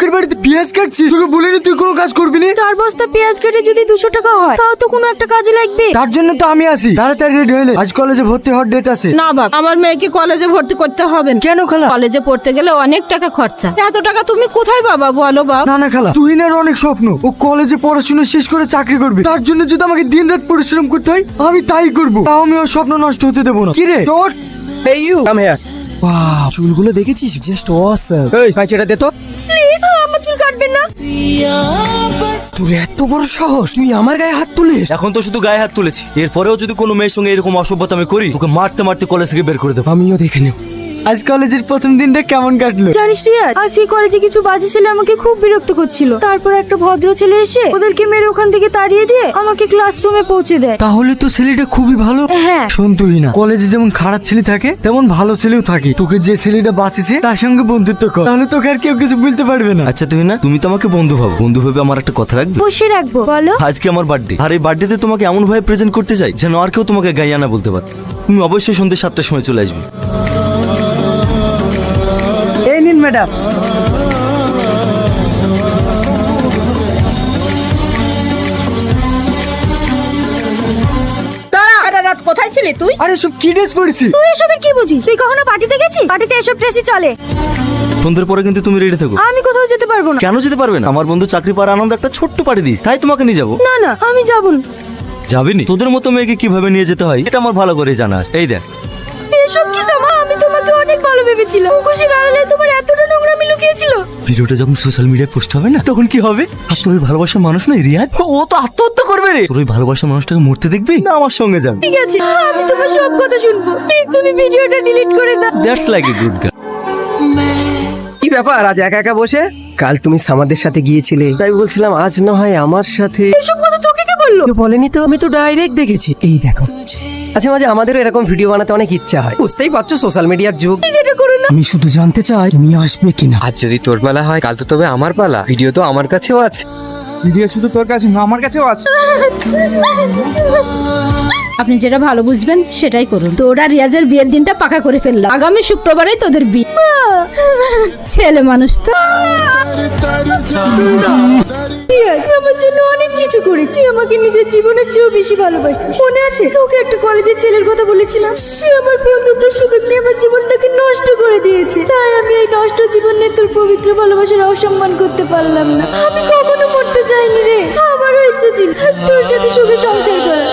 লোকের বাড়িতে পেঁয়াজ কাটছি, তোকে বলিনি তুই কোনো কাজ করবি না? 4 বস্তা পেঁয়াজ কেটে যদি 200 টাকা হয় তাও তো কোনো একটা কাজে লাগবে। তার জন্য তো আমি আসি, তাড়াতাড়ি রেডি হইলে আজ কলেজে ভর্তি হওয়ার ডেট আছে। না বাবা, আমার মেয়েকে কলেজে ভর্তি করতে হবে না। কেন খালা? কলেজে পড়তে গেলে অনেক টাকা খরচা, এত টাকা তুমি কোথায় পাবা বলো বাবা? না না খালা, তুহিনের অনেক স্বপ্ন, ও কলেজে পড়াশোনা শেষ করে চাকরি করবে। তার জন্য যদি আমাকে দিনরাত পরিশ্রম করতে হয় আমি তাই করবো, তাও আমি ওর স্বপ্ন নষ্ট হতে দেবো না। কি রে তোর? Hey you, come here. Wow, চুলগুলো দেখেছিস? Just awesome. এই কাঁচিটা দে তো। প্লিজ আমার চুল কাটবেন না। তোর এত বড় সাহস, তুই আমার গায়ে হাত তুলিস? এখন তো শুধু গায়ে হাত তুলেছি, এরপরেও যদি কোনো মেয়ের সঙ্গে এরকম অসভ্যতা আমি করি তোকে মারতে মারতে কলেজ থেকে বের করে দেবো। আমিও দেখে নেব। আজ কলেজের প্রথম দিনটা কেমন কাটলো? জানিস রিয়া, আজকে কলেজে কিছু বাজে ছেলে আমাকে খুব বিরক্ত করছিল। তারপর একটা ভদ্র ছেলে এসে ওদেরকে মেরে ওখান থেকে তাড়িয়ে দিয়ে আমাকে ক্লাসরুমে পৌঁছে দেয়। তাহলে তো ছেলেটা খুবই ভালো। হ্যাঁ। শোন তুহিনা, কলেজে যেমন খারাপ ছেলে থাকে তেমন ভালো ছেলেও থাকে। তোকে যে ছেলেটা বাঁচিয়েছে তার সঙ্গে বন্ধুত্ব কর, তাহলে তোকে আর কেউ কিছু বলতে পারবে না। আচ্ছা তুহিনা, তুমি তো আমাকে বন্ধু ভাবো, বন্ধু ভেবে আমার একটা কথা রাখবে? বসে রাখবো। বলো। আজকে আমার বার্থডে, আর এই বার্থডেতে তোমাকে এমন ভাবে প্রেজেন্ট করতে চাই যেন আর কেউ তোমাকে গাইয়ানা বলতে পারে। তুমি অবশ্যই সন্ধ্যে 7টার সময় চলে আসবে। এই নিন ম্যাডাম। সারা রাত কোথায় ছিলি তুই? আরে সব কি ড্রেস পরেছি? তুই এসবের কি বুঝিস? তুই কখনো পার্টিতে গেছিস? পার্টিতে এসব ড্রেসই চলে। সন্ধ্যের পরে কিন্তু তুমি রেডি থাকো। আমি কোথাও যেতে পারবো না। কেন যেতে পারবে না? আমার বন্ধু চাকরি পাওয়ার আনন্দ একটা ছোট্ট পার্টি দিস, তাই তোমাকে নিয়ে যাবো। না না, আমি যাবো না। যাবিনি? তোদের মতো মেয়েকে কিভাবে নিয়ে যেতে হয় এটা আমার ভালো করে জানা আছে। এই দেখ, এসব কি সামা? আমি তোমাকে অনেক ভালো ভেবেছিলাম। মুখোশের আড়ালে তোমার এতটা নোংরামি লুকিয়েছিল। ভিডিওটা যখন সোশ্যাল মিডিয়ায় পোস্ট হবে না তখন কি হবে? আর তোর ওই ভালোবাসার মানুষ নয় রিয়াদ, ও তো আত্মহত্যা করবে রে। তোর ওই ভালোবাসার মানুষটাকে মরতে দেখবি না আমার সঙ্গে যাবি? ঠিক আছে, আমি তোমার সব কথা শুনবো। প্লিজ তুমি ভিডিওটা ডিলিট করে দাও। That's like a good girl. কি ব্যাপার আজ একা একা বসে? কাল তুমি সামাদের সাথে গিয়েছিলে, তাই বলছিলাম আজ না হয় আমার সাথে। এসব কথা তোকে কে বললো? কেউ বলেনি তো, আমি তো ডাইরেক্ট দেখেছি। এই দেখো, আচ্ছা মাঝে আমাদেরও এরকম ভিডিও বানাতে অনেক ইচ্ছা হয়, বুঝতেই পারছো সোশ্যাল মিডিয়ার যুগ। যেটা করো না। আমি শুধু জানতে চাই তুমি আসবে কিনা। আজ যদি তোর পালা হয় কাল তো তবে আমার পালা। ভিডিও তো আমার কাছেও আছে। ভিডিও শুধু তোর কাছে না, আমার কাছেও আছে। আপনি যেটা ভালো বুঝবেন সেটাই করুন। তোরা রিয়াজের বিয়ের দিনটা পাকা করে ফেললাম, আগামী শুক্রবারে তোদের বিয়ে। ছেলে মানুষ তো। আমার জন্য অনেক কিছু করেছি, আমাকে নিজের জীবনের চেয়েও বেশি ভালোবাসি। মনে আছে তোকে একটা কলেজের ছেলের কথা বলেছিলাম? সে আমার বন্ধুত্বের সুযোগ নিয়ে আমার জীবনটাকে নষ্ট করে দিয়েছে। তাই আমি এই নষ্ট জীবন নিয়ে তোর পবিত্র ভালোবাসার অসম্মান করতে পারলাম না। আমি কখনো মরতে চাইনি রে, আমারও ইচ্ছে ছিল তোর সাথে সুখে সংসার করা।